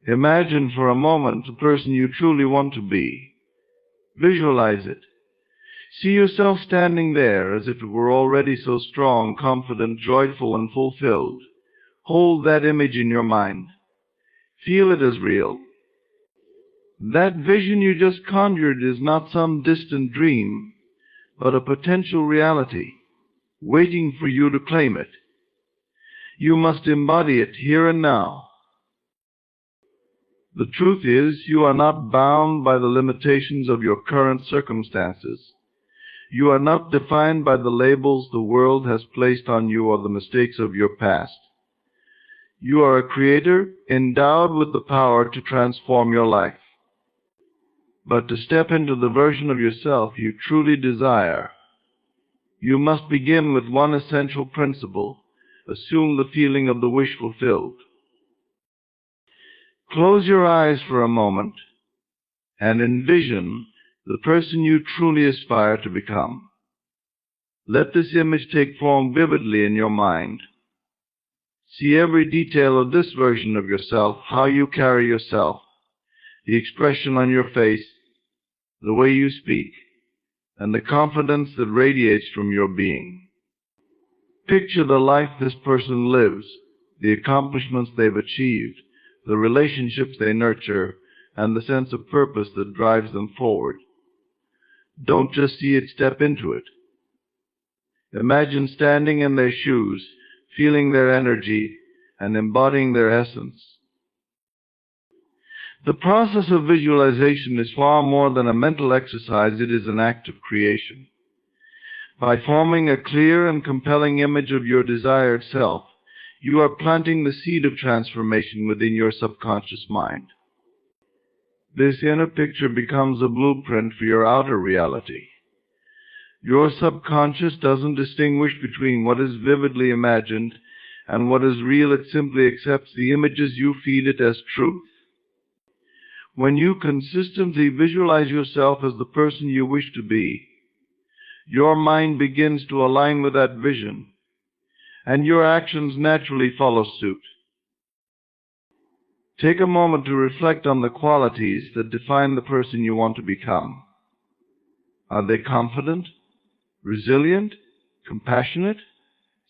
Imagine for a moment the person you truly want to be. Visualize it. See yourself standing there as if it were already so strong, confident, joyful, and fulfilled. Hold that image in your mind. Feel it as real. That vision you just conjured is not some distant dream, but a potential reality, waiting for you to claim it. You must embody it here and now. The truth is, you are not bound by the limitations of your current circumstances. You are not defined by the labels the world has placed on you or the mistakes of your past. You are a creator endowed with the power to transform your life. But to step into the version of yourself you truly desire, you must begin with one essential principle: assume the feeling of the wish fulfilled. Close your eyes for a moment and envision the person you truly aspire to become. Let this image take form vividly in your mind. See every detail of this version of yourself, how you carry yourself, the expression on your face, the way you speak, and the confidence that radiates from your being. Picture the life this person lives, the accomplishments they've achieved, the relationships they nurture, and the sense of purpose that drives them forward. Don't just see it, step into it. Imagine standing in their shoes, feeling their energy, and embodying their essence. The process of visualization is far more than a mental exercise, it is an act of creation. By forming a clear and compelling image of your desired self, you are planting the seed of transformation within your subconscious mind. This inner picture becomes a blueprint for your outer reality. Your subconscious doesn't distinguish between what is vividly imagined and what is real. It simply accepts the images you feed it as truth. When you consistently visualize yourself as the person you wish to be, your mind begins to align with that vision, and your actions naturally follow suit. Take a moment to reflect on the qualities that define the person you want to become. Are they confident, resilient, compassionate,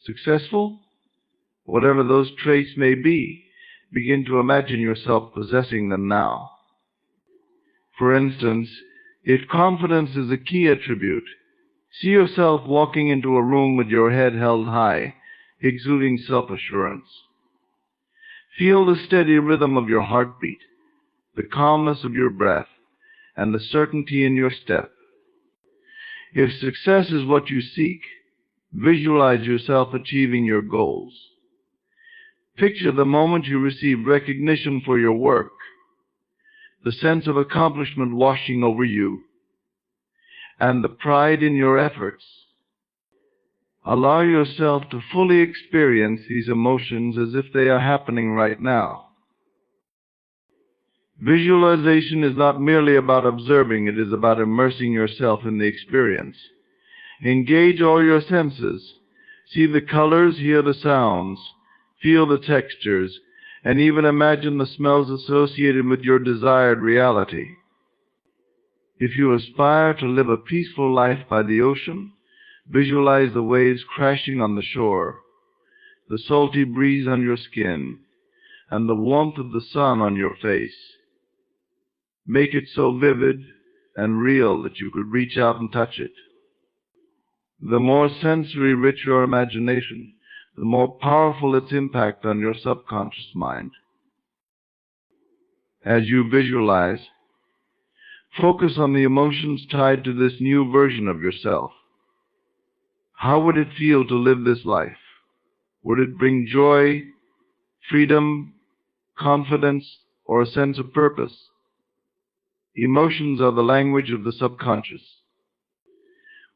successful? Whatever those traits may be, begin to imagine yourself possessing them now. For instance, if confidence is a key attribute, see yourself walking into a room with your head held high, exuding self-assurance. Feel the steady rhythm of your heartbeat, the calmness of your breath, and the certainty in your step. If success is what you seek, visualize yourself achieving your goals. Picture the moment you receive recognition for your work, the sense of accomplishment washing over you, and the pride in your efforts. Allow yourself to fully experience these emotions as if they are happening right now. Visualization is not merely about observing, it is about immersing yourself in the experience. Engage all your senses. See the colors, hear the sounds, feel the textures, and even imagine the smells associated with your desired reality. If you aspire to live a peaceful life by the ocean, visualize the waves crashing on the shore, the salty breeze on your skin, and the warmth of the sun on your face. Make it so vivid and real that you could reach out and touch it. The more sensory-rich your imagination, the more powerful its impact on your subconscious mind. As you visualize, focus on the emotions tied to this new version of yourself. How would it feel to live this life? Would it bring joy, freedom, confidence, or a sense of purpose? Emotions are the language of the subconscious.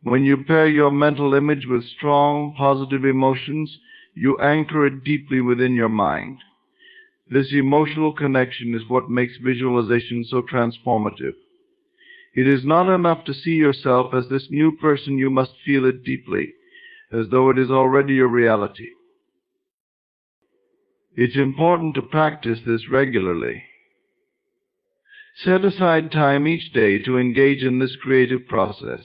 When you pair your mental image with strong, positive emotions, you anchor it deeply within your mind. This emotional connection is what makes visualization so transformative. It is not enough to see yourself as this new person. You must feel it deeply, as though it is already your reality. It's important to practice this regularly. Set aside time each day to engage in this creative process.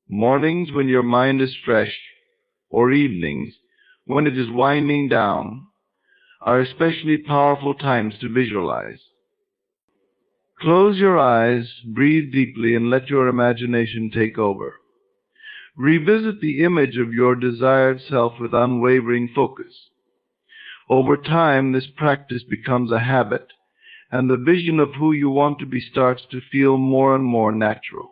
Mornings when your mind is fresh, or evenings when it is winding down, are especially powerful times to visualize. Close your eyes, breathe deeply, and let your imagination take over. Revisit the image of your desired self with unwavering focus. Over time, this practice becomes a habit, and the vision of who you want to be starts to feel more and more natural.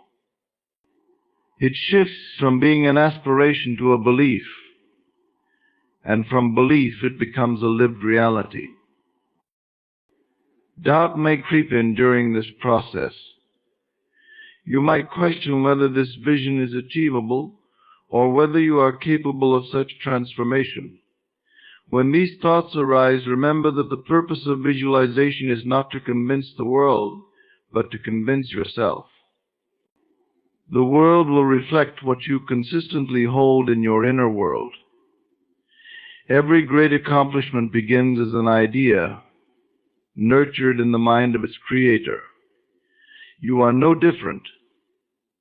It shifts from being an aspiration to a belief, and from belief it becomes a lived reality. Doubt may creep in during this process. You might question whether this vision is achievable or whether you are capable of such transformation. When these thoughts arise, remember that the purpose of visualization is not to convince the world, but to convince yourself. The world will reflect what you consistently hold in your inner world. Every great accomplishment begins as an idea, nurtured in the mind of its creator. You are no different.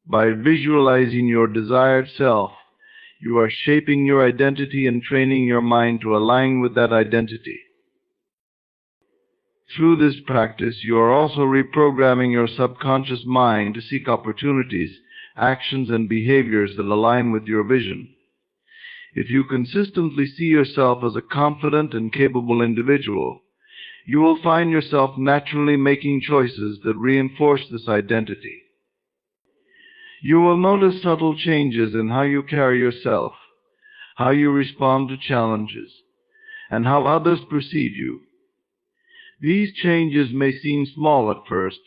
By visualizing your desired self, you are shaping your identity and training your mind to align with that identity. Through this practice, you are also reprogramming your subconscious mind to seek opportunities, actions, and behaviors that align with your vision. If you consistently see yourself as a confident and capable individual, you will find yourself naturally making choices that reinforce this identity. You will notice subtle changes in how you carry yourself, how you respond to challenges, and how others perceive you. These changes may seem small at first,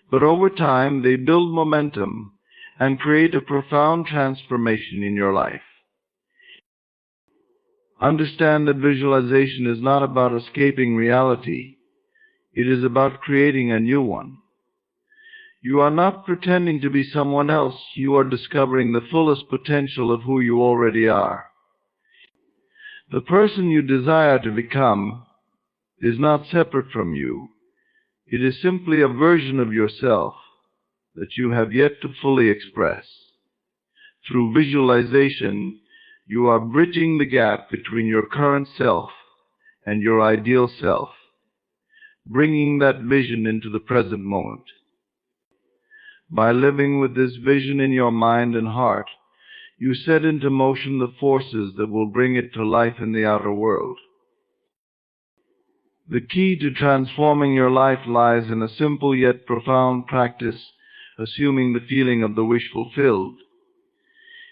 but over time they build momentum and create a profound transformation in your life. Understand that visualization is not about escaping reality. It is about creating a new one. You are not pretending to be someone else. You are discovering the fullest potential of who you already are. The person you desire to become is not separate from you. It is simply a version of yourself that you have yet to fully express. Through visualization, you are bridging the gap between your current self and your ideal self, bringing that vision into the present moment. By living with this vision in your mind and heart, you set into motion the forces that will bring it to life in the outer world. The key to transforming your life lies in a simple yet profound practice, assuming the feeling of the wish fulfilled.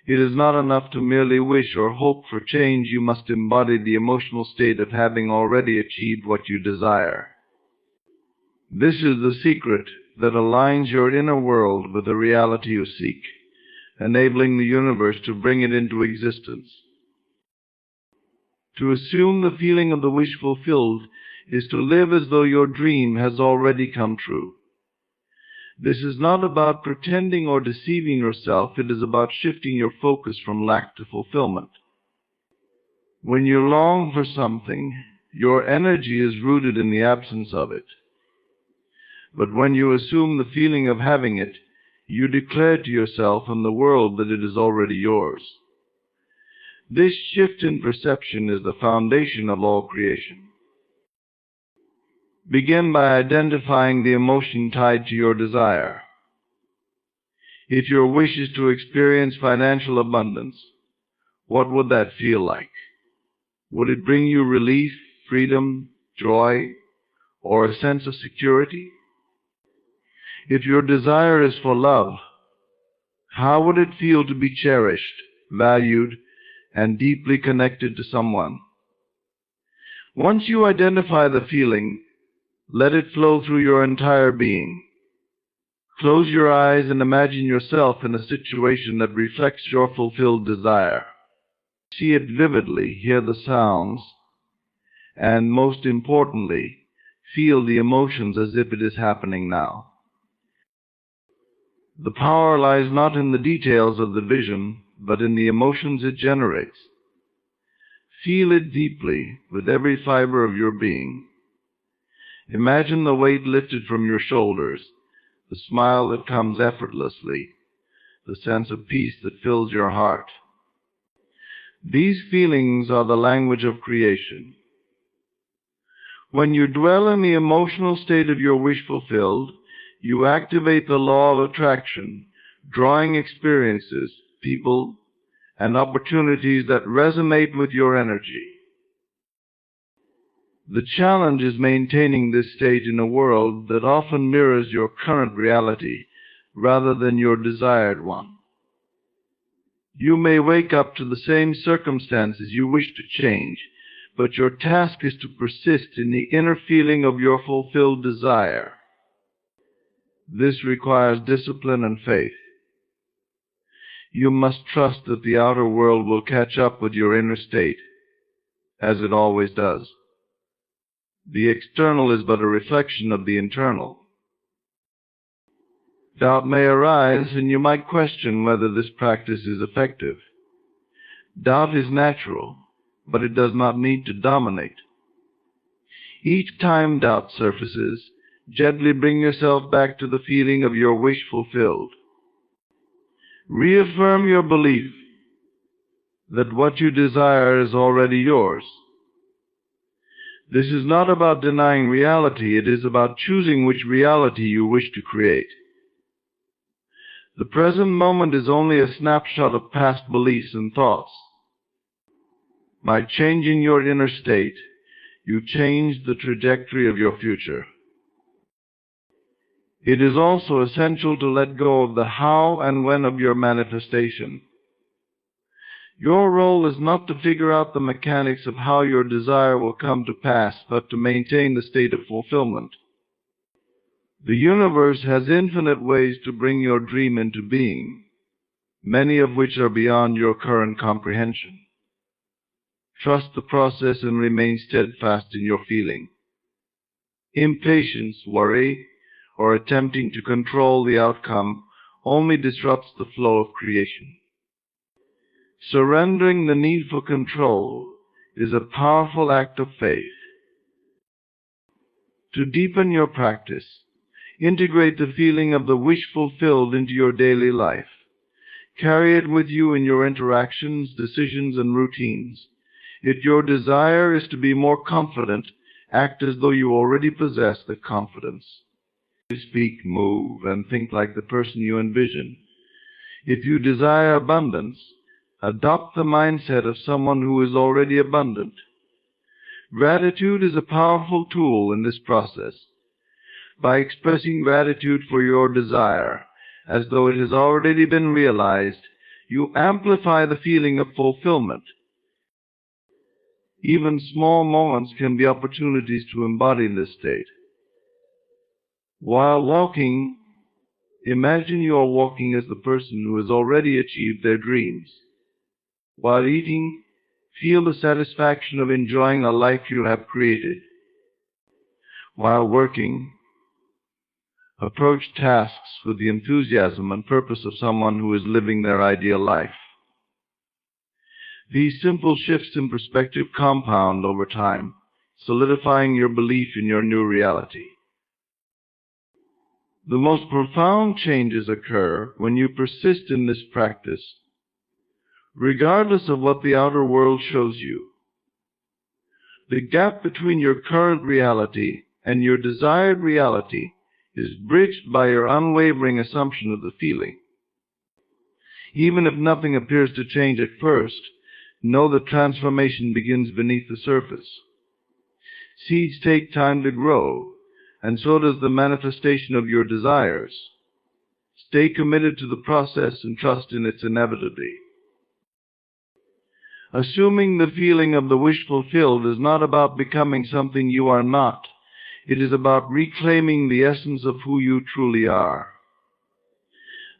It is not enough to merely wish or hope for change. You must embody the emotional state of having already achieved what you desire. This is the secret that aligns your inner world with the reality you seek, enabling the universe to bring it into existence. To assume the feeling of the wish fulfilled is to live as though your dream has already come true. This is not about pretending or deceiving yourself. It is about shifting your focus from lack to fulfillment. When you long for something, your energy is rooted in the absence of it. But when you assume the feeling of having it, you declare to yourself and the world that it is already yours. This shift in perception is the foundation of all creation. Begin by identifying the emotion tied to your desire. If your wish is to experience financial abundance, what would that feel like? Would it bring you relief, freedom, joy, or a sense of security? If your desire is for love, how would it feel to be cherished, valued, and deeply connected to someone? Once you identify the feeling, let it flow through your entire being. Close your eyes and imagine yourself in a situation that reflects your fulfilled desire. See it vividly, hear the sounds, and most importantly, feel the emotions as if it is happening now. The power lies not in the details of the vision, but in the emotions it generates. Feel it deeply with every fiber of your being. Imagine the weight lifted from your shoulders, the smile that comes effortlessly, the sense of peace that fills your heart. These feelings are the language of creation. When you dwell in the emotional state of your wish fulfilled, you activate the law of attraction, drawing experiences, people, and opportunities that resonate with your energy. The challenge is maintaining this state in a world that often mirrors your current reality rather than your desired one. You may wake up to the same circumstances you wish to change, but your task is to persist in the inner feeling of your fulfilled desire. This requires discipline and faith. You must trust that the outer world will catch up with your inner state, as it always does. The external is but a reflection of the internal. Doubt may arise, and you might question whether this practice is effective. Doubt is natural, but it does not need to dominate. Each time doubt surfaces, gently bring yourself back to the feeling of your wish fulfilled. Reaffirm your belief that what you desire is already yours. This is not about denying reality, it is about choosing which reality you wish to create. The present moment is only a snapshot of past beliefs and thoughts. By changing your inner state, you change the trajectory of your future. It is also essential to let go of the how and when of your manifestation. Your role is not to figure out the mechanics of how your desire will come to pass, but to maintain the state of fulfillment. The universe has infinite ways to bring your dream into being, many of which are beyond your current comprehension. Trust the process and remain steadfast in your feeling. Impatience, worry, or attempting to control the outcome only disrupts the flow of creation. Surrendering the need for control is a powerful act of faith. To deepen your practice, integrate the feeling of the wish fulfilled into your daily life. Carry it with you in your interactions, decisions, and routines. If your desire is to be more confident, act as though you already possess the confidence. Speak, move, and think like the person you envision. If you desire abundance, adopt the mindset of someone who is already abundant. Gratitude is a powerful tool in this process. By expressing gratitude for your desire, as though it has already been realized, you amplify the feeling of fulfillment. Even small moments can be opportunities to embody this state. While walking, imagine you are walking as the person who has already achieved their dreams. While eating, feel the satisfaction of enjoying a life you have created. While working, approach tasks with the enthusiasm and purpose of someone who is living their ideal life. These simple shifts in perspective compound over time, solidifying your belief in your new reality. The most profound changes occur when you persist in this practice, regardless of what the outer world shows you. The gap between your current reality and your desired reality is bridged by your unwavering assumption of the feeling. Even if nothing appears to change at first, know that transformation begins beneath the surface. Seeds take time to grow, and so does the manifestation of your desires. Stay committed to the process and trust in its inevitability. Assuming the feeling of the wish fulfilled is not about becoming something you are not. It is about reclaiming the essence of who you truly are.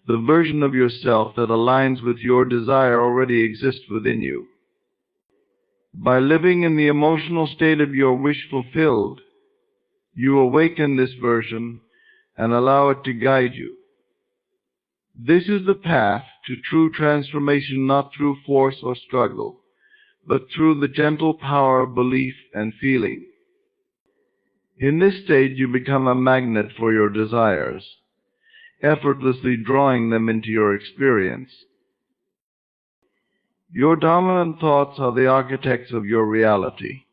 The version of yourself that aligns with your desire already exists within you. By living in the emotional state of your wish fulfilled, you awaken this version and allow it to guide you. This is the path to true transformation, not through force or struggle, but through the gentle power of belief and feeling. In this state, you become a magnet for your desires, effortlessly drawing them into your experience. Your dominant thoughts are the architects of your reality.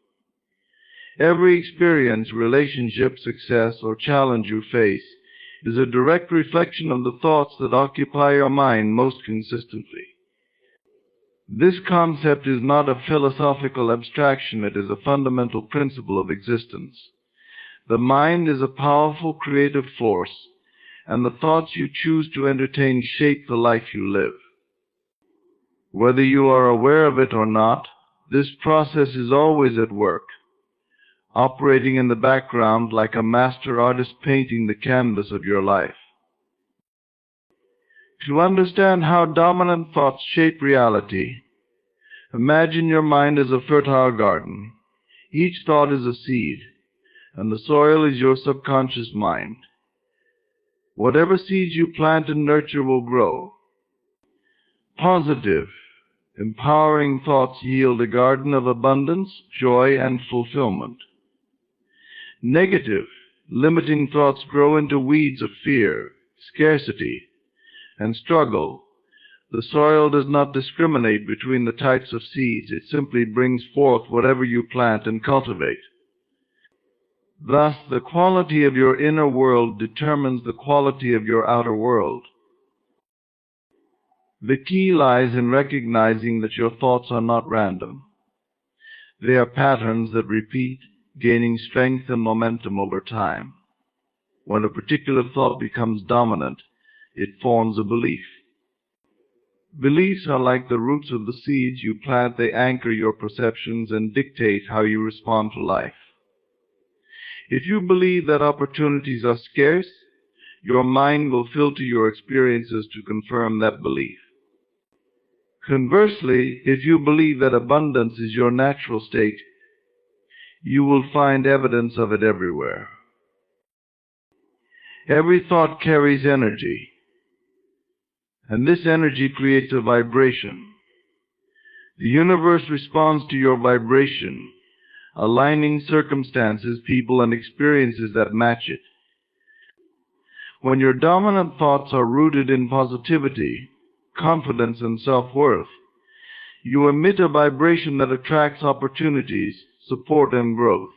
Every experience, relationship, success, or challenge you face is a direct reflection of the thoughts that occupy your mind most consistently. This concept is not a philosophical abstraction, it is a fundamental principle of existence. The mind is a powerful creative force, and the thoughts you choose to entertain shape the life you live. Whether you are aware of it or not, this process is always at work, operating in the background like a master artist painting the canvas of your life. To understand how dominant thoughts shape reality, imagine your mind as a fertile garden. Each thought is a seed, and the soil is your subconscious mind. Whatever seeds you plant and nurture will grow. Positive, empowering thoughts yield a garden of abundance, joy, and fulfillment. Negative, limiting thoughts grow into weeds of fear, scarcity, and struggle. The soil does not discriminate between the types of seeds. It simply brings forth whatever you plant and cultivate. Thus, the quality of your inner world determines the quality of your outer world. The key lies in recognizing that your thoughts are not random. They are patterns that repeat, gaining strength and momentum over time. When a particular thought becomes dominant, it forms a belief. Beliefs are like the roots of the seeds you plant. They anchor your perceptions and dictate how you respond to life. If you believe that opportunities are scarce, your mind will filter your experiences to confirm that belief. Conversely, if you believe that abundance is your natural state, you will find evidence of it everywhere. Every thought carries energy, and this energy creates a vibration. The universe responds to your vibration, aligning circumstances, people, and experiences that match it. When your dominant thoughts are rooted in positivity, confidence, and self-worth, you emit a vibration that attracts opportunities, support, and growth.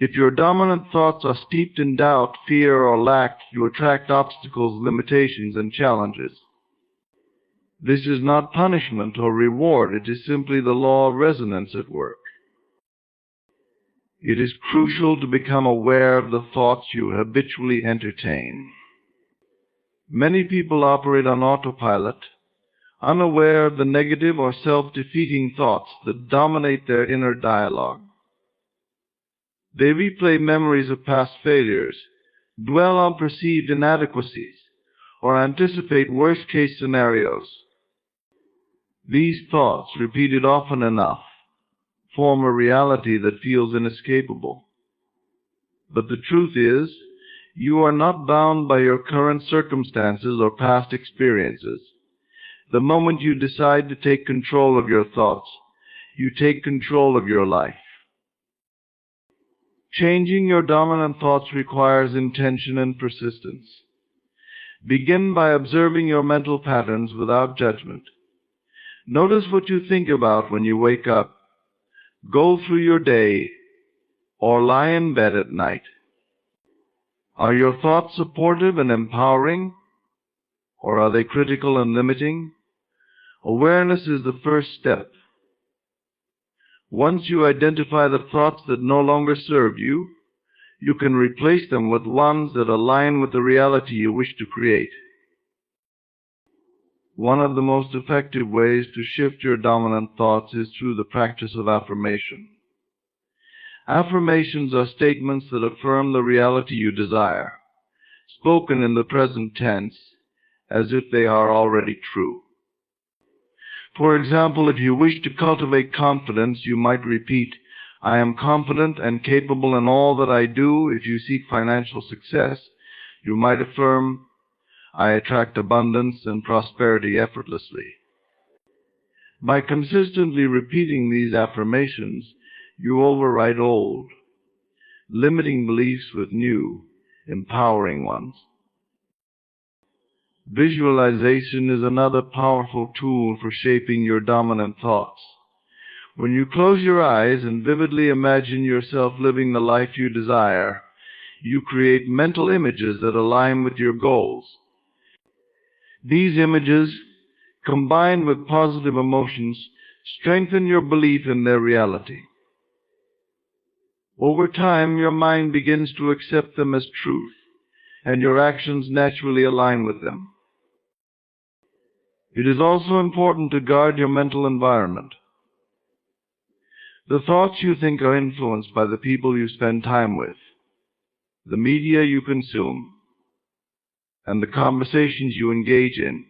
If your dominant thoughts are steeped in doubt, fear, or lack, you attract obstacles, limitations, and challenges. This is not punishment or reward, it is simply the law of resonance at work. It is crucial to become aware of the thoughts you habitually entertain. Many people operate on autopilot, unaware of the negative or self-defeating thoughts that dominate their inner dialogue. They replay memories of past failures, dwell on perceived inadequacies, or anticipate worst-case scenarios. These thoughts, repeated often enough, form a reality that feels inescapable. But the truth is, you are not bound by your current circumstances or past experiences. The moment you decide to take control of your thoughts, you take control of your life. Changing your dominant thoughts requires intention and persistence. Begin by observing your mental patterns without judgment. Notice what you think about when you wake up, go through your day, or lie in bed at night. Are your thoughts supportive and empowering, or are they critical and limiting? Awareness is the first step. Once you identify the thoughts that no longer serve you, you can replace them with ones that align with the reality you wish to create. One of the most effective ways to shift your dominant thoughts is through the practice of affirmation. Affirmations are statements that affirm the reality you desire, spoken in the present tense, as if they are already true. For example, if you wish to cultivate confidence, you might repeat, "I am confident and capable in all that I do." If you seek financial success, you might affirm, "I attract abundance and prosperity effortlessly." By consistently repeating these affirmations, you override old, limiting beliefs with new, empowering ones. Visualization is another powerful tool for shaping your dominant thoughts. When you close your eyes and vividly imagine yourself living the life you desire, you create mental images that align with your goals. These images, combined with positive emotions, strengthen your belief in their reality. Over time, your mind begins to accept them as truth, and your actions naturally align with them. It is also important to guard your mental environment. The thoughts you think are influenced by the people you spend time with, the media you consume, and the conversations you engage in.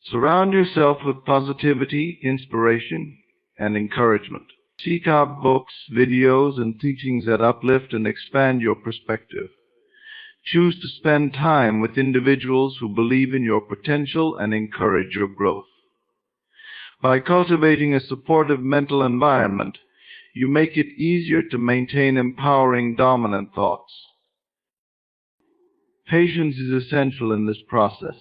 Surround yourself with positivity, inspiration, and encouragement. Seek out books, videos, and teachings that uplift and expand your perspective. Choose to spend time with individuals who believe in your potential and encourage your growth. By cultivating a supportive mental environment, you make it easier to maintain empowering dominant thoughts. Patience is essential in this process.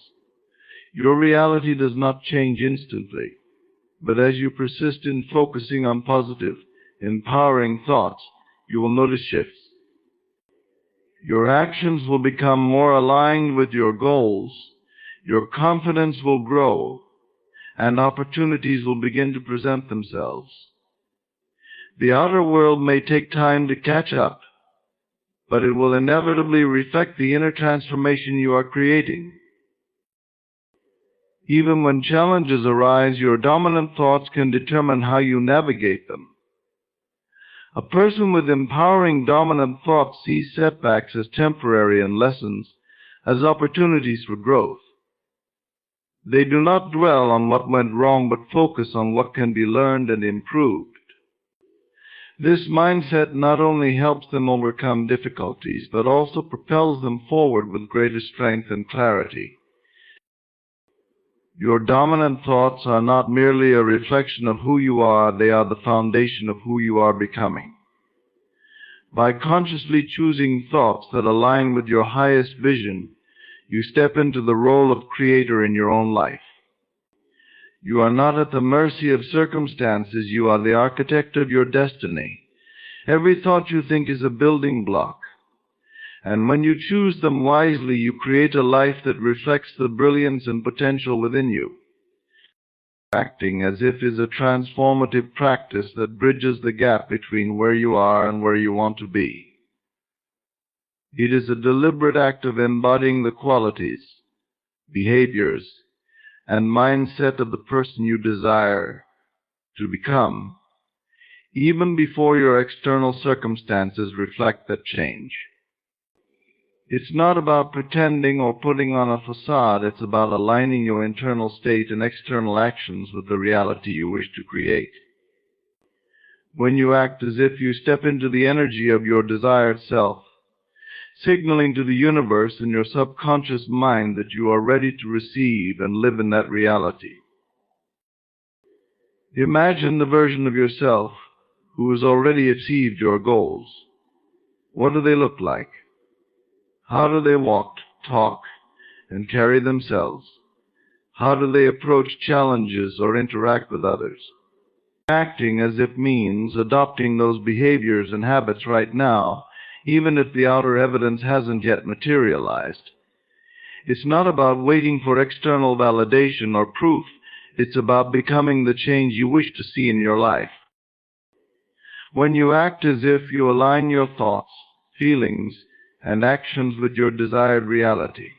Your reality does not change instantly, but as you persist in focusing on positive, empowering thoughts, you will notice shifts. Your actions will become more aligned with your goals, your confidence will grow, and opportunities will begin to present themselves. The outer world may take time to catch up, but it will inevitably reflect the inner transformation you are creating. Even when challenges arise, your dominant thoughts can determine how you navigate them. A person with empowering dominant thoughts sees setbacks as temporary and lessons as opportunities for growth. They do not dwell on what went wrong, but focus on what can be learned and improved. This mindset not only helps them overcome difficulties, but also propels them forward with greater strength and clarity. Your dominant thoughts are not merely a reflection of who you are, they are the foundation of who you are becoming. By consciously choosing thoughts that align with your highest vision, you step into the role of creator in your own life. You are not at the mercy of circumstances, you are the architect of your destiny. Every thought you think is a building block, and when you choose them wisely, you create a life that reflects the brilliance and potential within you. Acting as if is a transformative practice that bridges the gap between where you are and where you want to be. It is a deliberate act of embodying the qualities, behaviors, and mindset of the person you desire to become, even before your external circumstances reflect that change. It's not about pretending or putting on a facade, it's about aligning your internal state and external actions with the reality you wish to create. When you act as if you step into the energy of your desired self, signaling to the universe and your subconscious mind that you are ready to receive and live in that reality. Imagine the version of yourself who has already achieved your goals. What do they look like? How do they walk, talk, and carry themselves? How do they approach challenges or interact with others? Acting as if means adopting those behaviors and habits right now, even if the outer evidence hasn't yet materialized. It's not about waiting for external validation or proof. It's about becoming the change you wish to see in your life. When you act as if, you align your thoughts, feelings, and actions with your desired reality.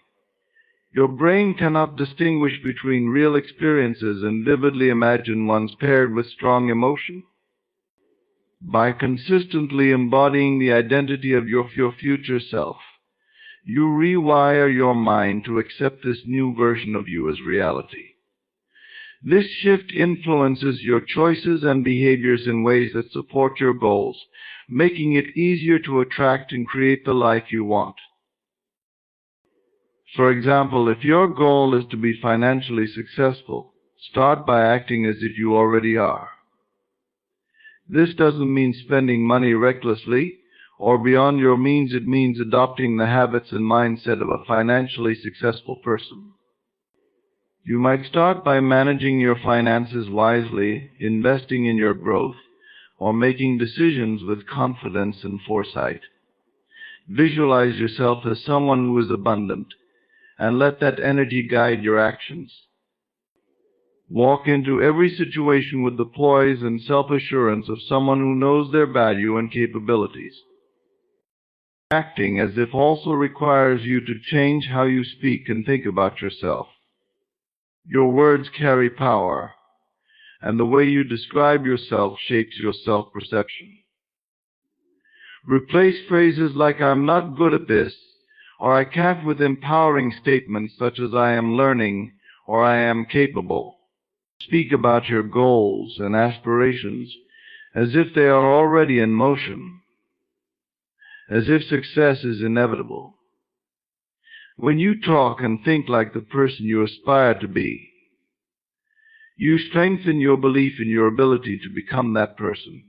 Your brain cannot distinguish between real experiences and vividly imagined ones paired with strong emotion. By consistently embodying the identity of your future self, you rewire your mind to accept this new version of you as reality. This shift influences your choices and behaviors in ways that support your goals, making it easier to attract and create the life you want. For example, if your goal is to be financially successful, start by acting as if you already are. This doesn't mean spending money recklessly or beyond your means, it means adopting the habits and mindset of a financially successful person. You might start by managing your finances wisely, investing in your growth, or making decisions with confidence and foresight. Visualize yourself as someone who is abundant, and let that energy guide your actions. Walk into every situation with the poise and self-assurance of someone who knows their value and capabilities. Acting as if also requires you to change how you speak and think about yourself. Your words carry power, and the way you describe yourself shapes your self-perception. Replace phrases like "I'm not good at this" or "I can't" with empowering statements such as "I am learning" or "I am capable." Speak about your goals and aspirations as if they are already in motion, as if success is inevitable. When you talk and think like the person you aspire to be, you strengthen your belief in your ability to become that person.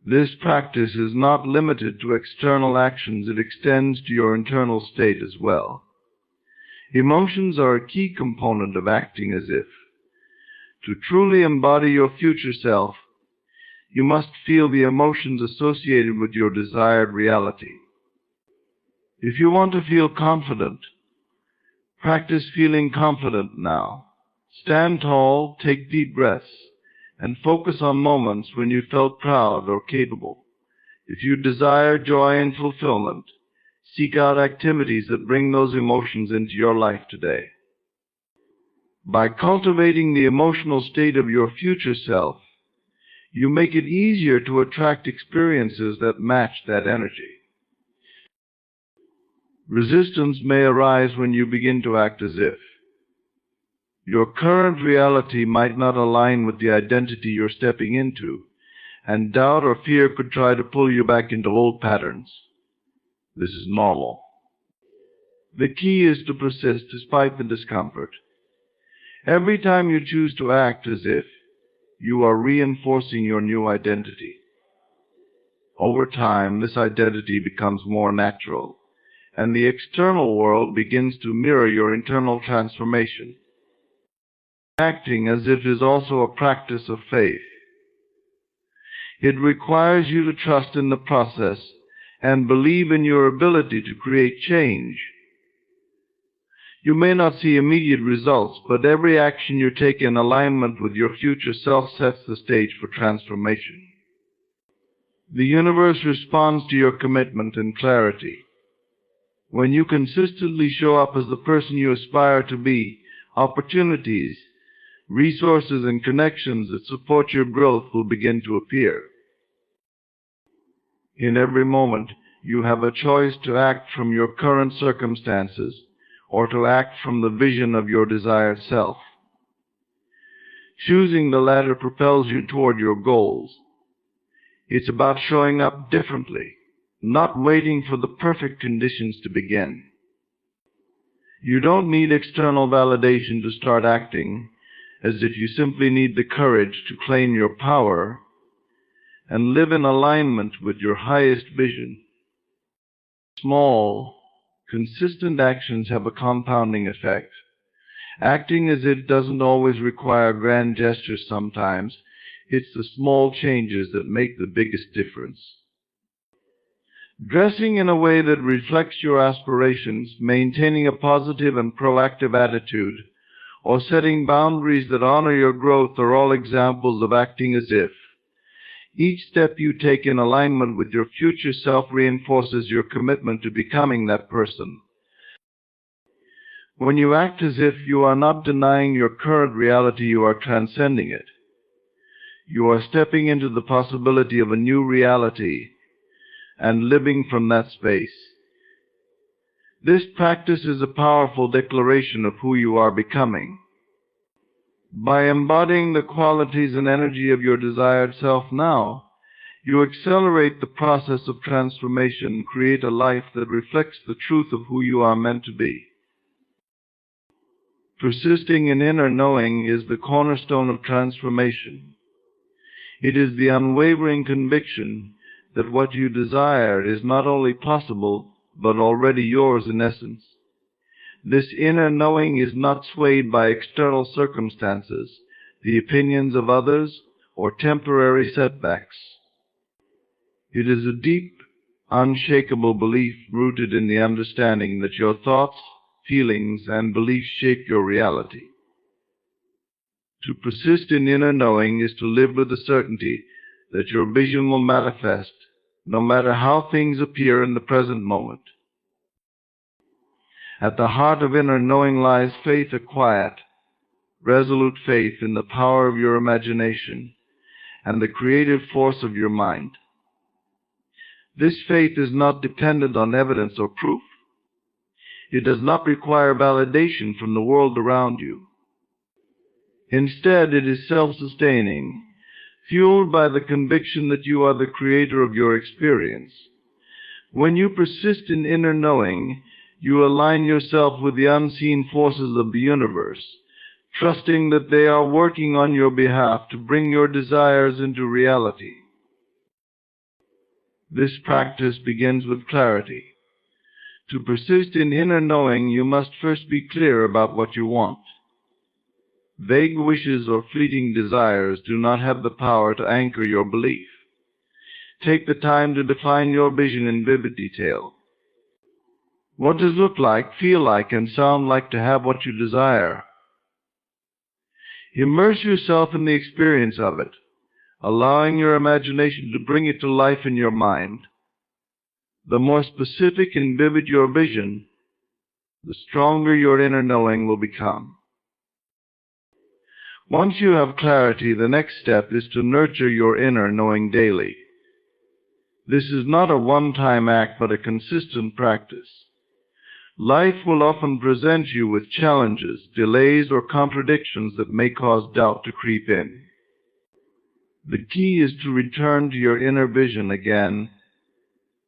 This practice is not limited to external actions, it extends to your internal state as well. Emotions are a key component of acting as if. To truly embody your future self, you must feel the emotions associated with your desired reality. If you want to feel confident, practice feeling confident now. Stand tall, take deep breaths, and focus on moments when you felt proud or capable. If you desire joy and fulfillment, seek out activities that bring those emotions into your life today. By cultivating the emotional state of your future self, you make it easier to attract experiences that match that energy. Resistance may arise when you begin to act as if. Your current reality might not align with the identity you're stepping into, and doubt or fear could try to pull you back into old patterns. This is normal. The key is to persist despite the discomfort. Every time you choose to act as if, you are reinforcing your new identity. Over time, this identity becomes more natural, and the external world begins to mirror your internal transformation. Acting as if is also a practice of faith. It requires you to trust in the process and believe in your ability to create change. You may not see immediate results, but every action you take in alignment with your future self sets the stage for transformation. The universe responds to your commitment and clarity. When you consistently show up as the person you aspire to be, opportunities, resources, and connections that support your growth will begin to appear. In every moment, you have a choice to act from your current circumstances or to act from the vision of your desired self. Choosing the latter propels you toward your goals. It's about showing up differently, not waiting for the perfect conditions to begin. You don't need external validation to start acting, as if you simply need the courage to claim your power and live in alignment with your highest vision. Small, consistent actions have a compounding effect. Acting as if doesn't always require grand gestures sometimes. It's the small changes that make the biggest difference. Dressing in a way that reflects your aspirations, maintaining a positive and proactive attitude, or setting boundaries that honor your growth are all examples of acting as if. Each step you take in alignment with your future self reinforces your commitment to becoming that person. When you act as if, you are not denying your current reality, you are transcending it. You are stepping into the possibility of a new reality and living from that space. This practice is a powerful declaration of who you are becoming. By embodying the qualities and energy of your desired self now, you accelerate the process of transformation and create a life that reflects the truth of who you are meant to be. Persisting in inner knowing is the cornerstone of transformation. It is the unwavering conviction that what you desire is not only possible, but already yours in essence. This inner knowing is not swayed by external circumstances, the opinions of others, or temporary setbacks. It is a deep, unshakable belief rooted in the understanding that your thoughts, feelings, and beliefs shape your reality. To persist in inner knowing is to live with the certainty that your vision will manifest, no matter how things appear in the present moment. At the heart of inner knowing lies faith, a quiet, resolute faith in the power of your imagination and the creative force of your mind. This faith is not dependent on evidence or proof. It does not require validation from the world around you. Instead, it is self-sustaining, fueled by the conviction that you are the creator of your experience. When you persist in inner knowing, you align yourself with the unseen forces of the universe, trusting that they are working on your behalf to bring your desires into reality. This practice begins with clarity. To persist in inner knowing, you must first be clear about what you want. Vague wishes or fleeting desires do not have the power to anchor your belief. Take the time to define your vision in vivid detail. What does it look like, feel like, and sound like to have what you desire? Immerse yourself in the experience of it, allowing your imagination to bring it to life in your mind. The more specific and vivid your vision, the stronger your inner knowing will become. Once you have clarity, the next step is to nurture your inner knowing daily. This is not a one-time act, but a consistent practice. Life will often present you with challenges, delays, or contradictions that may cause doubt to creep in. The key is to return to your inner vision again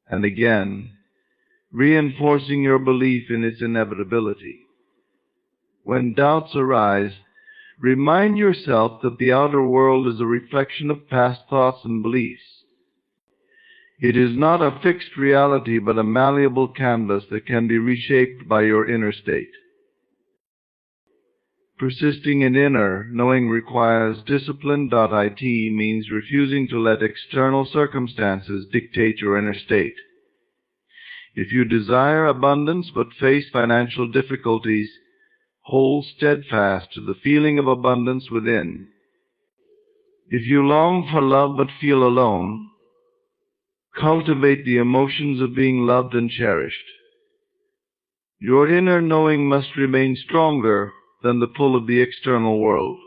and again, reinforcing your belief in its inevitability. When doubts arise, remind yourself that the outer world is a reflection of past thoughts and beliefs. It is not a fixed reality, but a malleable canvas that can be reshaped by your inner state. Persisting in inner knowing requires discipline. It means refusing to let external circumstances dictate your inner state. If you desire abundance but face financial difficulties, hold steadfast to the feeling of abundance within. If you long for love but feel alone, cultivate the emotions of being loved and cherished. Your inner knowing must remain stronger than the pull of the external world.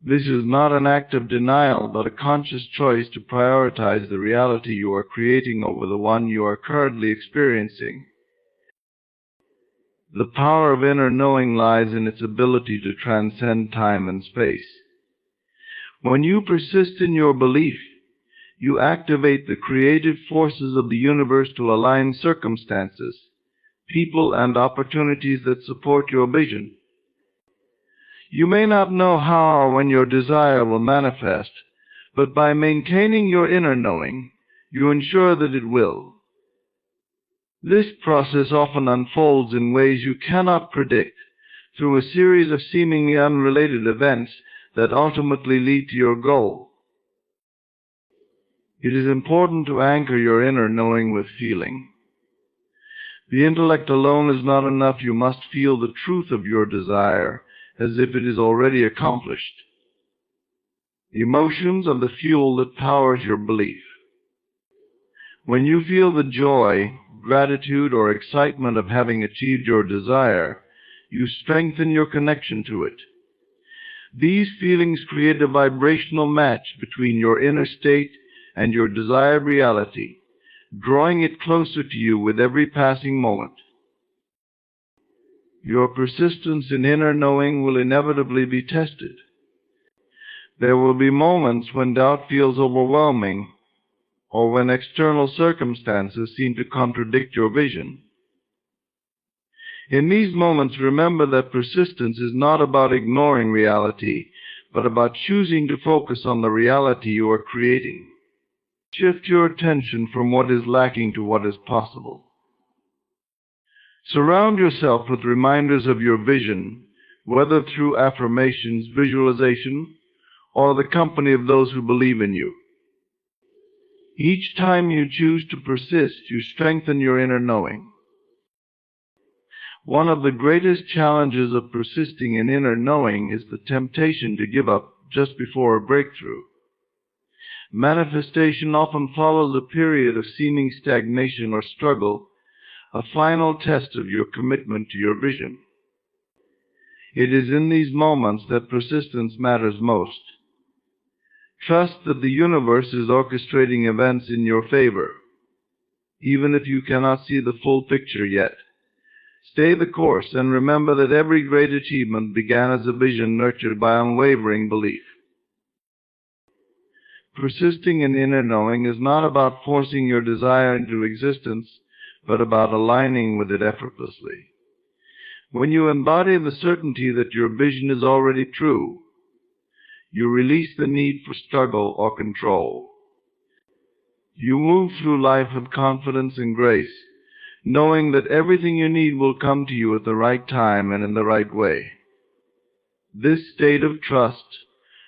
This is not an act of denial, but a conscious choice to prioritize the reality you are creating over the one you are currently experiencing. The power of inner knowing lies in its ability to transcend time and space. When you persist in your belief, you activate the creative forces of the universe to align circumstances, people, and opportunities that support your vision. You may not know how or when your desire will manifest, but by maintaining your inner knowing, you ensure that it will. This process often unfolds in ways you cannot predict, through a series of seemingly unrelated events that ultimately lead to your goal. It is important to anchor your inner knowing with feeling. The intellect alone is not enough. You must feel the truth of your desire as if it is already accomplished. Emotions are the fuel that powers your belief. When you feel the joy, gratitude, or excitement of having achieved your desire, you strengthen your connection to it. These feelings create a vibrational match between your inner state and your desired reality, drawing it closer to you with every passing moment. Your persistence in inner knowing will inevitably be tested. There will be moments when doubt feels overwhelming, or when external circumstances seem to contradict your vision. In these moments, remember that persistence is not about ignoring reality, but about choosing to focus on the reality you are creating. Shift your attention from what is lacking to what is possible. Surround yourself with reminders of your vision, whether through affirmations, visualization, or the company of those who believe in you. Each time you choose to persist, you strengthen your inner knowing. One of the greatest challenges of persisting in inner knowing is the temptation to give up just before a breakthrough. Manifestation often follows a period of seeming stagnation or struggle, a final test of your commitment to your vision. It is in these moments that persistence matters most. Trust that the universe is orchestrating events in your favor, even if you cannot see the full picture yet. Stay the course and remember that every great achievement began as a vision nurtured by unwavering belief. Persisting in inner knowing is not about forcing your desire into existence, but about aligning with it effortlessly. When you embody the certainty that your vision is already true, you release the need for struggle or control. You move through life with confidence and grace, knowing that everything you need will come to you at the right time and in the right way. This state of trust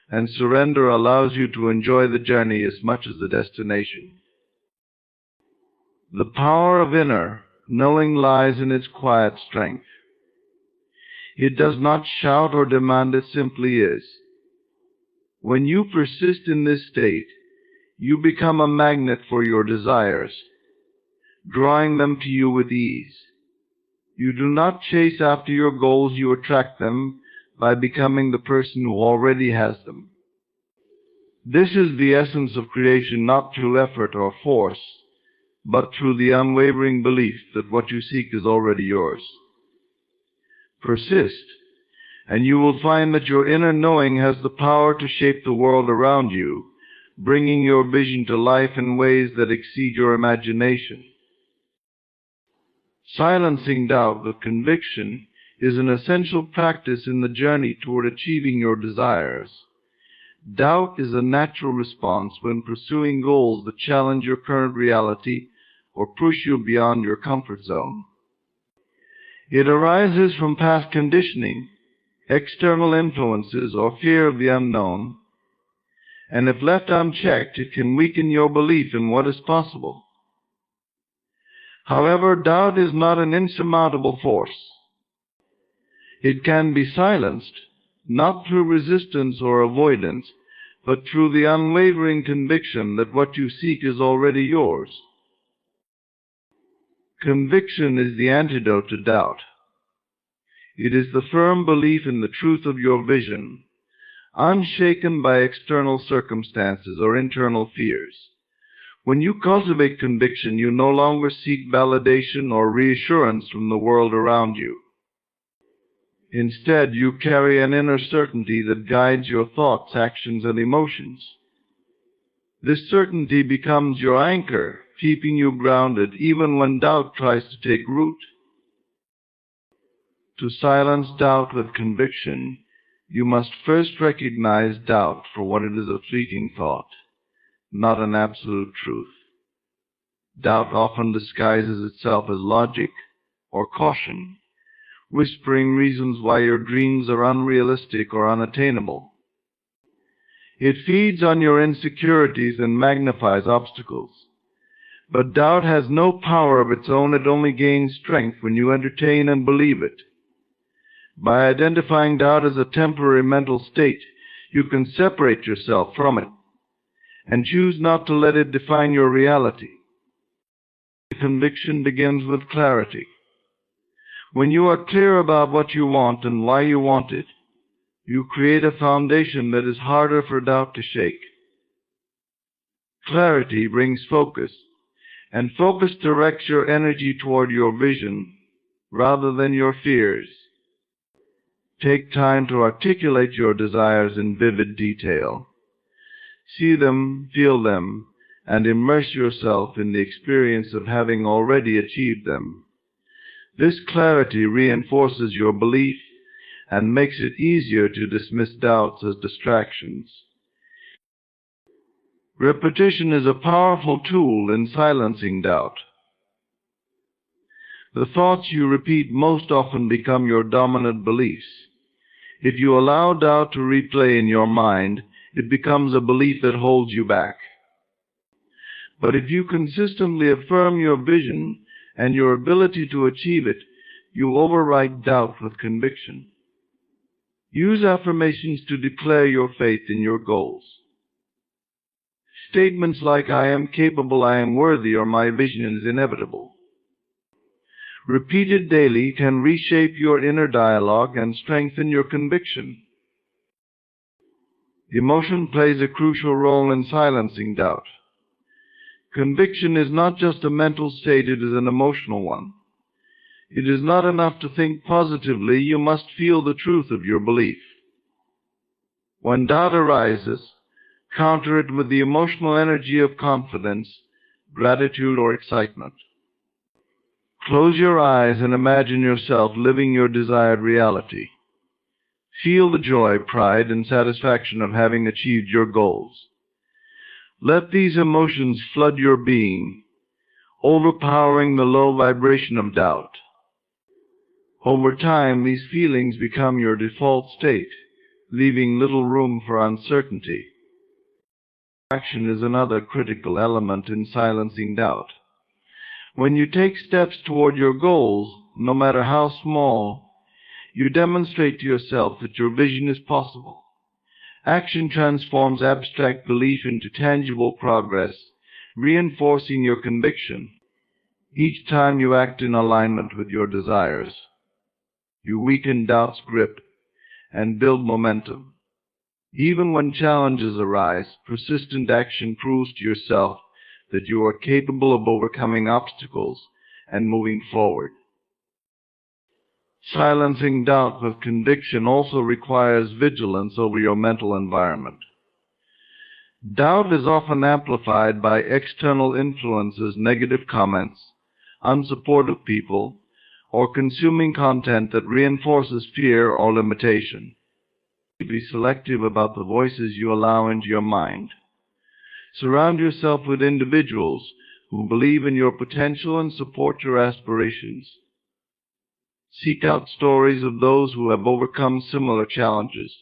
and surrender allows you to enjoy the journey as much as the destination. The power of inner knowing lies in its quiet strength. It does not shout or demand, it simply is. When you persist in this state, you become a magnet for your desires, drawing them to you with ease. You do not chase after your goals, you attract them by becoming the person who already has them. This is the essence of creation, not through effort or force, but through the unwavering belief that what you seek is already yours. Persist, and you will find that your inner knowing has the power to shape the world around you, bringing your vision to life in ways that exceed your imagination. Silencing doubt with conviction is an essential practice in the journey toward achieving your desires. Doubt is a natural response when pursuing goals that challenge your current reality or push you beyond your comfort zone. It arises from past conditioning, external influences, or fear of the unknown, and if left unchecked, it can weaken your belief in what is possible. However, doubt is not an insurmountable force. It can be silenced, not through resistance or avoidance, but through the unwavering conviction that what you seek is already yours. Conviction is the antidote to doubt. It is the firm belief in the truth of your vision, unshaken by external circumstances or internal fears. When you cultivate conviction, you no longer seek validation or reassurance from the world around you. Instead, you carry an inner certainty that guides your thoughts, actions, and emotions. This certainty becomes your anchor, keeping you grounded even when doubt tries to take root. To silence doubt with conviction, you must first recognize doubt for what it is: a fleeting thought, not an absolute truth. Doubt often disguises itself as logic or caution, whispering reasons why your dreams are unrealistic or unattainable. It feeds on your insecurities and magnifies obstacles. But doubt has no power of its own. It only gains strength when you entertain and believe it. By identifying doubt as a temporary mental state, you can separate yourself from it and choose not to let it define your reality. Conviction begins with clarity. When you are clear about what you want and why you want it, you create a foundation that is harder for doubt to shake. Clarity brings focus, and focus directs your energy toward your vision rather than your fears. Take time to articulate your desires in vivid detail. See them, feel them, and immerse yourself in the experience of having already achieved them. This clarity reinforces your belief and makes it easier to dismiss doubts as distractions. Repetition is a powerful tool in silencing doubt. The thoughts you repeat most often become your dominant beliefs. If you allow doubt to replay in your mind, it becomes a belief that holds you back. But if you consistently affirm your vision and your ability to achieve it, you override doubt with conviction. Use affirmations to declare your faith in your goals. Statements like, "I am capable, I am worthy," or "my vision is inevitable." Repeated daily can reshape your inner dialogue and strengthen your conviction. Emotion plays a crucial role in silencing doubt. Conviction is not just a mental state, it is an emotional one. It is not enough to think positively, you must feel the truth of your belief. When doubt arises, counter it with the emotional energy of confidence, gratitude, or excitement. Close your eyes and imagine yourself living your desired reality. Feel the joy, pride, and satisfaction of having achieved your goals. Let these emotions flood your being, overpowering the low vibration of doubt. Over time, these feelings become your default state, leaving little room for uncertainty. Action is another critical element in silencing doubt. When you take steps toward your goals, no matter how small, you demonstrate to yourself that your vision is possible. Action transforms abstract belief into tangible progress, reinforcing your conviction. Each time you act in alignment with your desires, you weaken doubt's grip and build momentum. Even when challenges arise, persistent action proves to yourself that you are capable of overcoming obstacles and moving forward. Silencing doubt with conviction also requires vigilance over your mental environment. Doubt is often amplified by external influences, negative comments, unsupportive people, or consuming content that reinforces fear or limitation. Be selective about the voices you allow into your mind. Surround yourself with individuals who believe in your potential and support your aspirations. Seek out stories of those who have overcome similar challenges,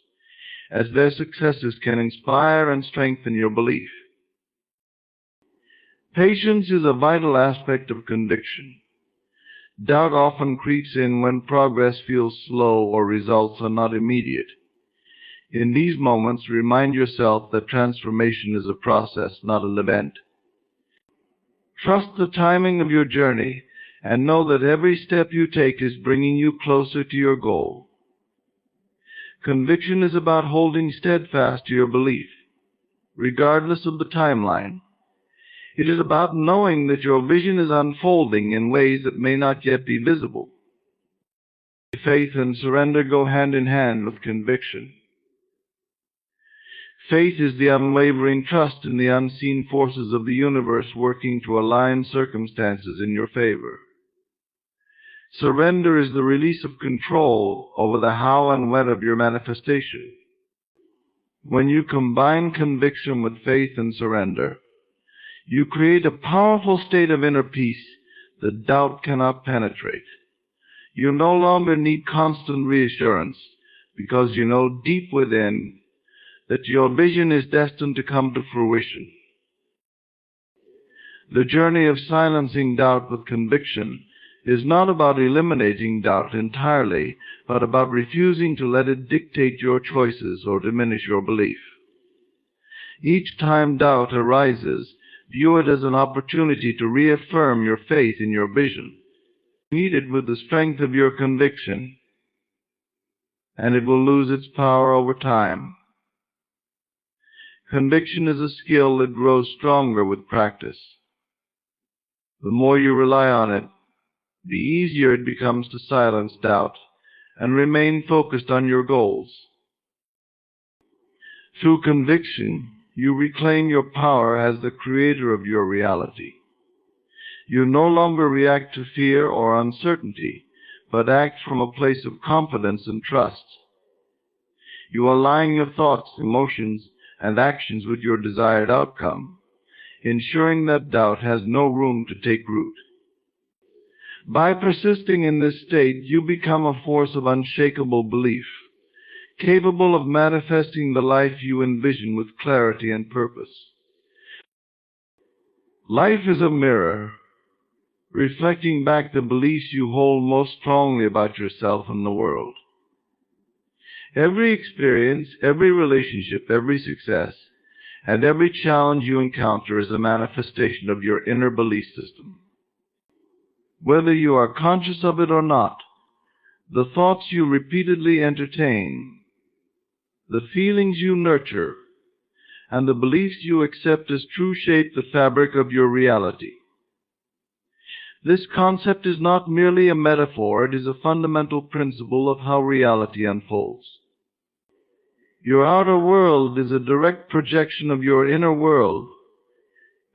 as their successes can inspire and strengthen your belief. Patience is a vital aspect of conviction. Doubt often creeps in when progress feels slow or results are not immediate. In these moments, remind yourself that transformation is a process, not an event. Trust the timing of your journey and know that every step you take is bringing you closer to your goal. Conviction is about holding steadfast to your belief, regardless of the timeline. It is about knowing that your vision is unfolding in ways that may not yet be visible. Faith and surrender go hand in hand with conviction. Faith is the unwavering trust in the unseen forces of the universe working to align circumstances in your favor. Surrender is the release of control over the how and when of your manifestation. When you combine conviction with faith and surrender, you create a powerful state of inner peace that doubt cannot penetrate. You no longer need constant reassurance because you know deep within that your vision is destined to come to fruition. The journey of silencing doubt with conviction is not about eliminating doubt entirely, but about refusing to let it dictate your choices or diminish your belief. Each time doubt arises, view it as an opportunity to reaffirm your faith in your vision. Meet it with the strength of your conviction, and it will lose its power over time. Conviction is a skill that grows stronger with practice. The more you rely on it, the easier it becomes to silence doubt and remain focused on your goals. Through conviction, you reclaim your power as the creator of your reality. You no longer react to fear or uncertainty, but act from a place of confidence and trust. You align your thoughts, emotions, and actions with your desired outcome, ensuring that doubt has no room to take root. By persisting in this state, you become a force of unshakable belief, capable of manifesting the life you envision with clarity and purpose. Life is a mirror, reflecting back the beliefs you hold most strongly about yourself and the world. Every experience, every relationship, every success, and every challenge you encounter is a manifestation of your inner belief system. Whether you are conscious of it or not, the thoughts you repeatedly entertain, the feelings you nurture, and the beliefs you accept as true shape the fabric of your reality. This concept is not merely a metaphor, it is a fundamental principle of how reality unfolds. Your outer world is a direct projection of your inner world,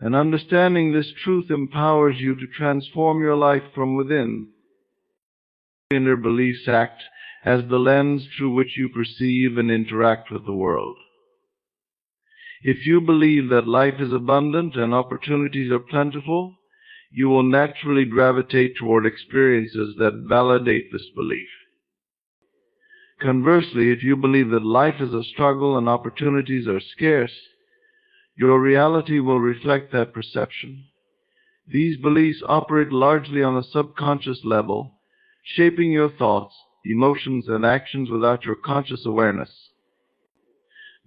and understanding this truth empowers you to transform your life from within. Inner beliefs act as the lens through which you perceive and interact with the world. If you believe that life is abundant and opportunities are plentiful, you will naturally gravitate toward experiences that validate this belief. Conversely, if you believe that life is a struggle and opportunities are scarce, your reality will reflect that perception. These beliefs operate largely on a subconscious level, shaping your thoughts, emotions, and actions without your conscious awareness.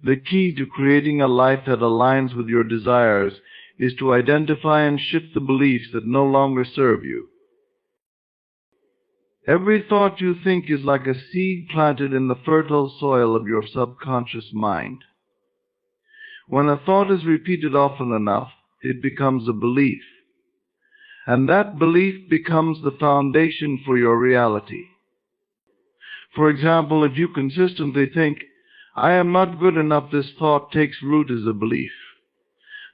The key to creating a life that aligns with your desires is to identify and shift the beliefs that no longer serve you. Every thought you think is like a seed planted in the fertile soil of your subconscious mind. When a thought is repeated often enough, it becomes a belief, and that belief becomes the foundation for your reality. For example, if you consistently think, "I am not good enough," this thought takes root as a belief.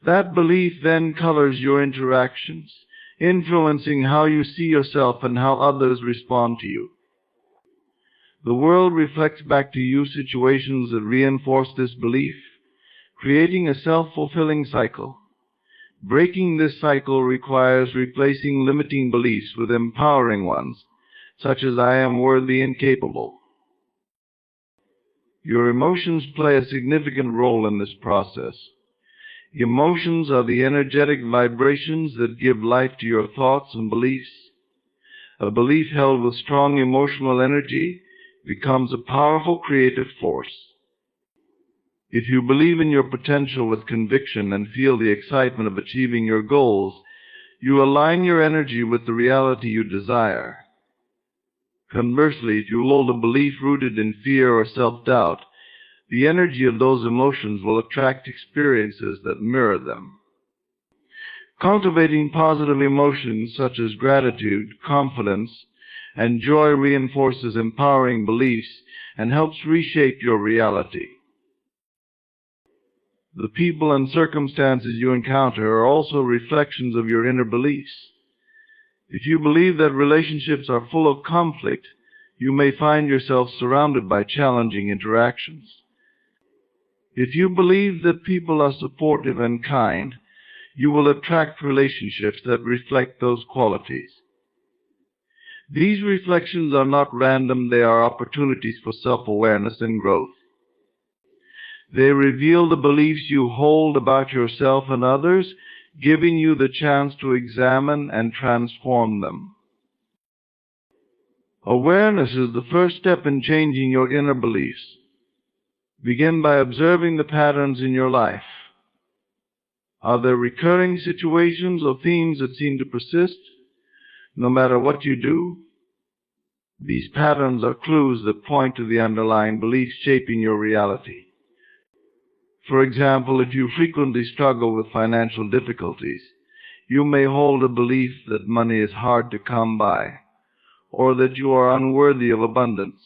That belief then colors your interactions, influencing how you see yourself and how others respond to you. The world reflects back to you situations that reinforce this belief, creating a self-fulfilling cycle. Breaking this cycle requires replacing limiting beliefs with empowering ones, such as "I am worthy and capable." Your emotions play a significant role in this process. Emotions are the energetic vibrations that give life to your thoughts and beliefs. A belief held with strong emotional energy becomes a powerful creative force. If you believe in your potential with conviction and feel the excitement of achieving your goals, you align your energy with the reality you desire. Conversely, if you hold a belief rooted in fear or self-doubt, the energy of those emotions will attract experiences that mirror them. Cultivating positive emotions such as gratitude, confidence, and joy reinforces empowering beliefs and helps reshape your reality. The people and circumstances you encounter are also reflections of your inner beliefs. If you believe that relationships are full of conflict, you may find yourself surrounded by challenging interactions. If you believe that people are supportive and kind, you will attract relationships that reflect those qualities. These reflections are not random, they are opportunities for self-awareness and growth. They reveal the beliefs you hold about yourself and others, giving you the chance to examine and transform them. Awareness is the first step in changing your inner beliefs. Begin by observing the patterns in your life. Are there recurring situations or themes that seem to persist, no matter what you do? These patterns are clues that point to the underlying beliefs shaping your reality. For example, if you frequently struggle with financial difficulties, you may hold a belief that money is hard to come by, or that you are unworthy of abundance.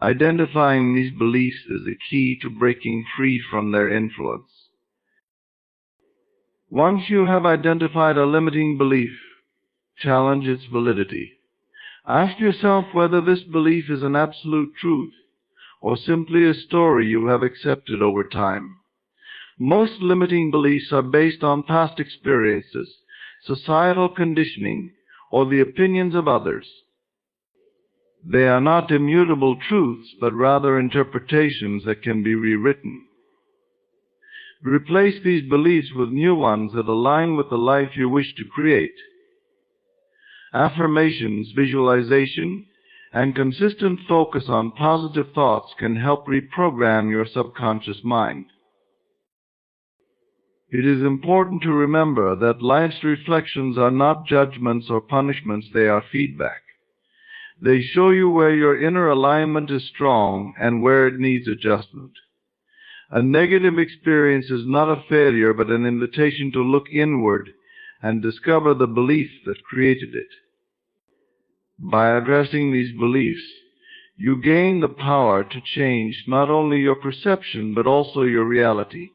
Identifying these beliefs is the key to breaking free from their influence. Once you have identified a limiting belief, challenge its validity. Ask yourself whether this belief is an absolute truth, or simply a story you have accepted over time. Most limiting beliefs are based on past experiences, societal conditioning, or the opinions of others. They are not immutable truths, but rather interpretations that can be rewritten. Replace these beliefs with new ones that align with the life you wish to create. Affirmations, visualization, and consistent focus on positive thoughts can help reprogram your subconscious mind. It is important to remember that life's reflections are not judgments or punishments, they are feedback. They show you where your inner alignment is strong and where it needs adjustment. A negative experience is not a failure, but an invitation to look inward and discover the belief that created it. By addressing these beliefs, you gain the power to change not only your perception, but also your reality.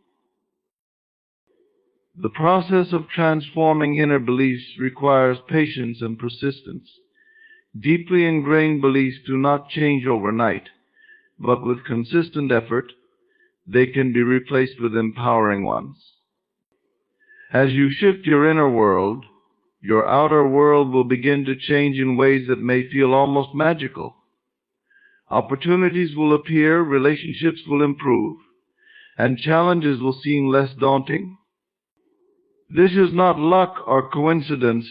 The process of transforming inner beliefs requires patience and persistence. Deeply ingrained beliefs do not change overnight, but with consistent effort, they can be replaced with empowering ones. As you shift your inner world, your outer world will begin to change in ways that may feel almost magical. Opportunities will appear, relationships will improve, and challenges will seem less daunting. This is not luck or coincidence.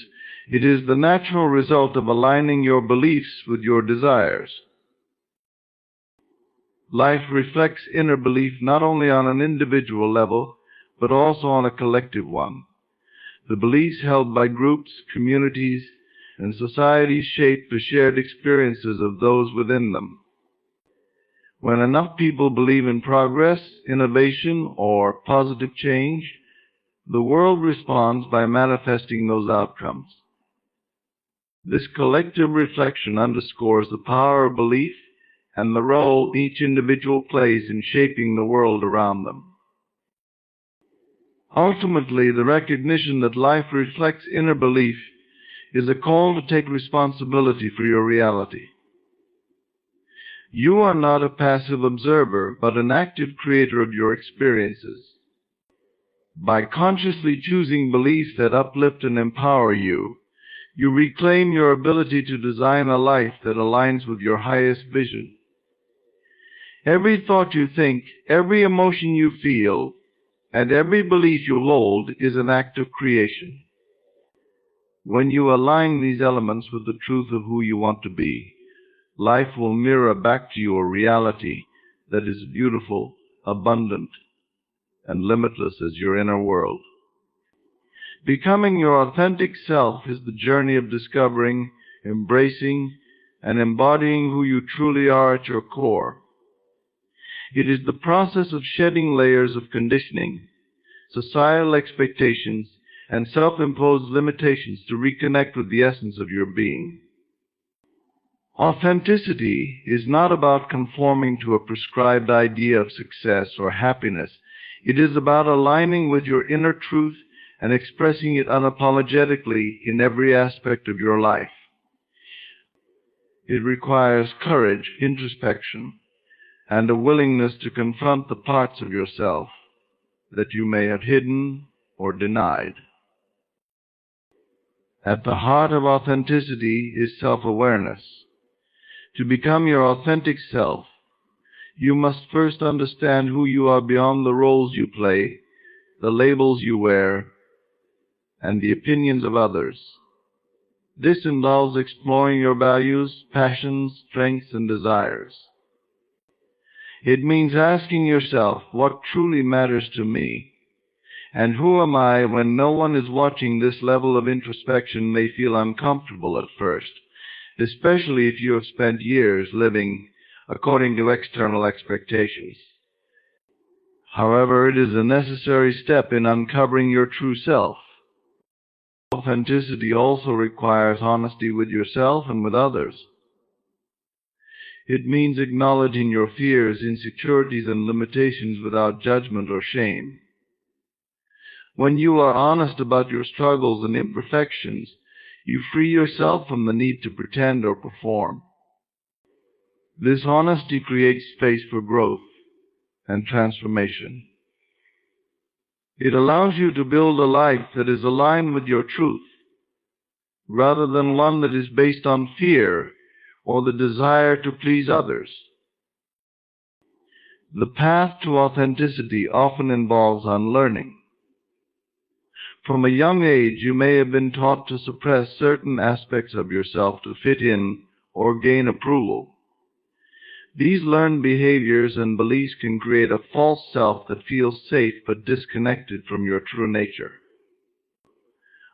It is the natural result of aligning your beliefs with your desires. Life reflects inner belief not only on an individual level, but also on a collective one. The beliefs held by groups, communities, and societies shape the shared experiences of those within them. When enough people believe in progress, innovation, or positive change, the world responds by manifesting those outcomes. This collective reflection underscores the power of belief and the role each individual plays in shaping the world around them. Ultimately, the recognition that life reflects inner belief is a call to take responsibility for your reality. You are not a passive observer, but an active creator of your experiences. By consciously choosing beliefs that uplift and empower you, you reclaim your ability to design a life that aligns with your highest vision. Every thought you think, every emotion you feel, and every belief you hold is an act of creation. When you align these elements with the truth of who you want to be, life will mirror back to you a reality that is beautiful, abundant, and limitless as your inner world. Becoming your authentic self is the journey of discovering, embracing, and embodying who you truly are at your core. It is the process of shedding layers of conditioning, societal expectations, and self-imposed limitations to reconnect with the essence of your being. Authenticity is not about conforming to a prescribed idea of success or happiness. It is about aligning with your inner truth and expressing it unapologetically in every aspect of your life. It requires courage, introspection, and a willingness to confront the parts of yourself that you may have hidden or denied. At the heart of authenticity is self-awareness. To become your authentic self, you must first understand who you are beyond the roles you play, the labels you wear, and the opinions of others. This involves exploring your values, passions, strengths, and desires. It means asking yourself, what truly matters to me? And who am I when no one is watching? This level of introspection may feel uncomfortable at first, especially if you have spent years living according to external expectations. However, it is a necessary step in uncovering your true self. Authenticity also requires honesty with yourself and with others. It means acknowledging your fears, insecurities, and limitations without judgment or shame. When you are honest about your struggles and imperfections, you free yourself from the need to pretend or perform. This honesty creates space for growth and transformation. It allows you to build a life that is aligned with your truth, rather than one that is based on fear or the desire to please others. The path to authenticity often involves unlearning. From a young age, you may have been taught to suppress certain aspects of yourself to fit in or gain approval. These learned behaviors and beliefs can create a false self that feels safe but disconnected from your true nature.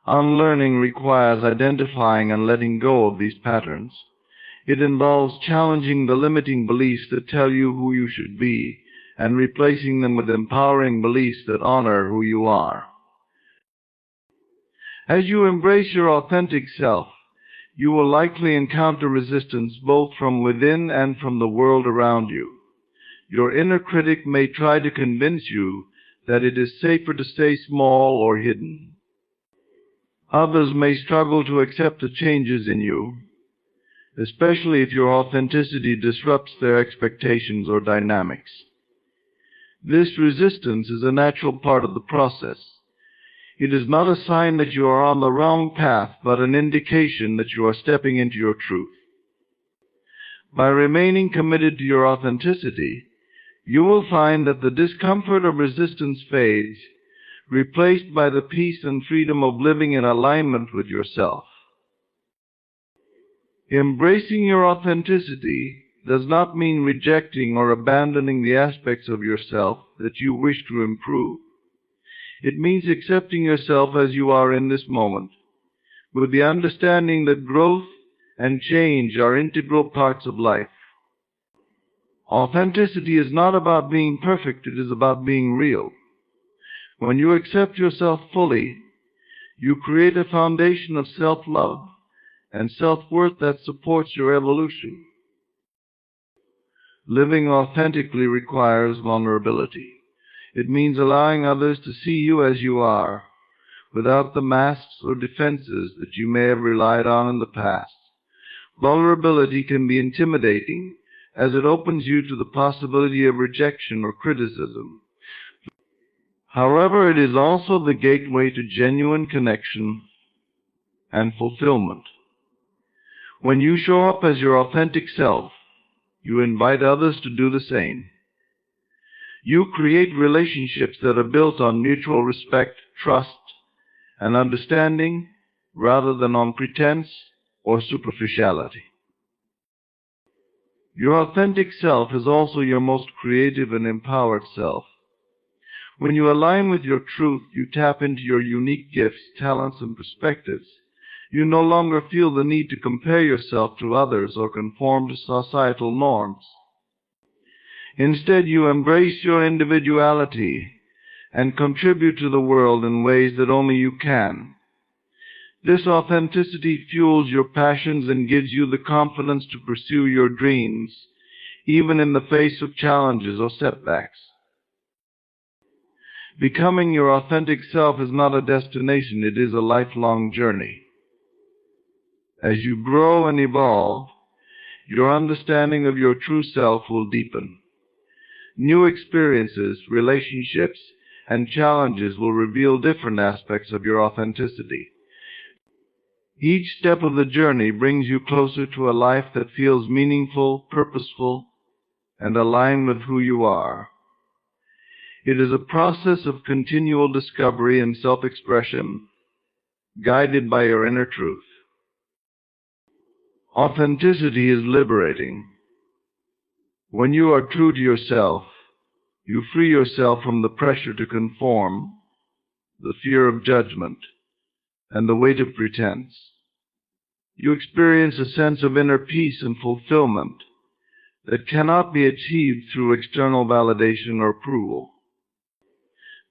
Unlearning requires identifying and letting go of these patterns. It involves challenging the limiting beliefs that tell you who you should be and replacing them with empowering beliefs that honor who you are. As you embrace your authentic self, you will likely encounter resistance both from within and from the world around you. Your inner critic may try to convince you that it is safer to stay small or hidden. Others may struggle to accept the changes in you, especially if your authenticity disrupts their expectations or dynamics. This resistance is a natural part of the process. It is not a sign that you are on the wrong path, but an indication that you are stepping into your truth. By remaining committed to your authenticity, you will find that the discomfort of resistance fades, replaced by the peace and freedom of living in alignment with yourself. Embracing your authenticity does not mean rejecting or abandoning the aspects of yourself that you wish to improve. It means accepting yourself as you are in this moment, with the understanding that growth and change are integral parts of life. Authenticity is not about being perfect, it is about being real. When you accept yourself fully, you create a foundation of self-love and self-worth that supports your evolution. Living authentically requires vulnerability. It means allowing others to see you as you are, without the masks or defenses that you may have relied on in the past. Vulnerability can be intimidating, as it opens you to the possibility of rejection or criticism. However, it is also the gateway to genuine connection and fulfillment. When you show up as your authentic self, you invite others to do the same. You create relationships that are built on mutual respect, trust, and understanding, rather than on pretense or superficiality. Your authentic self is also your most creative and empowered self. When you align with your truth, you tap into your unique gifts, talents, and perspectives. You no longer feel the need to compare yourself to others or conform to societal norms. Instead, you embrace your individuality and contribute to the world in ways that only you can. This authenticity fuels your passions and gives you the confidence to pursue your dreams, even in the face of challenges or setbacks. Becoming your authentic self is not a destination, it is a lifelong journey. As you grow and evolve, your understanding of your true self will deepen. New experiences, relationships, and challenges will reveal different aspects of your authenticity. Each step of the journey brings you closer to a life that feels meaningful, purposeful, and aligned with who you are. It is a process of continual discovery and self-expression, guided by your inner truth. Authenticity is liberating. When you are true to yourself, you free yourself from the pressure to conform, the fear of judgment, and the weight of pretense. You experience a sense of inner peace and fulfillment that cannot be achieved through external validation or approval.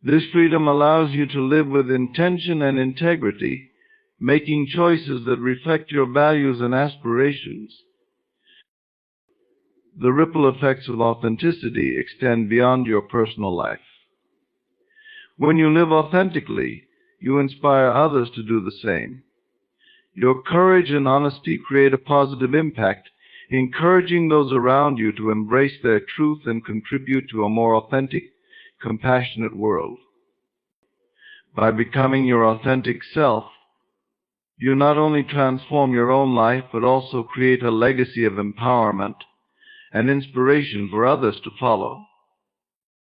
This freedom allows you to live with intention and integrity, making choices that reflect your values and aspirations. The ripple effects of authenticity extend beyond your personal life. When you live authentically, you inspire others to do the same. Your courage and honesty create a positive impact, encouraging those around you to embrace their truth and contribute to a more authentic, compassionate world. By becoming your authentic self, you not only transform your own life, but also create a legacy of empowerment and inspiration for others to follow.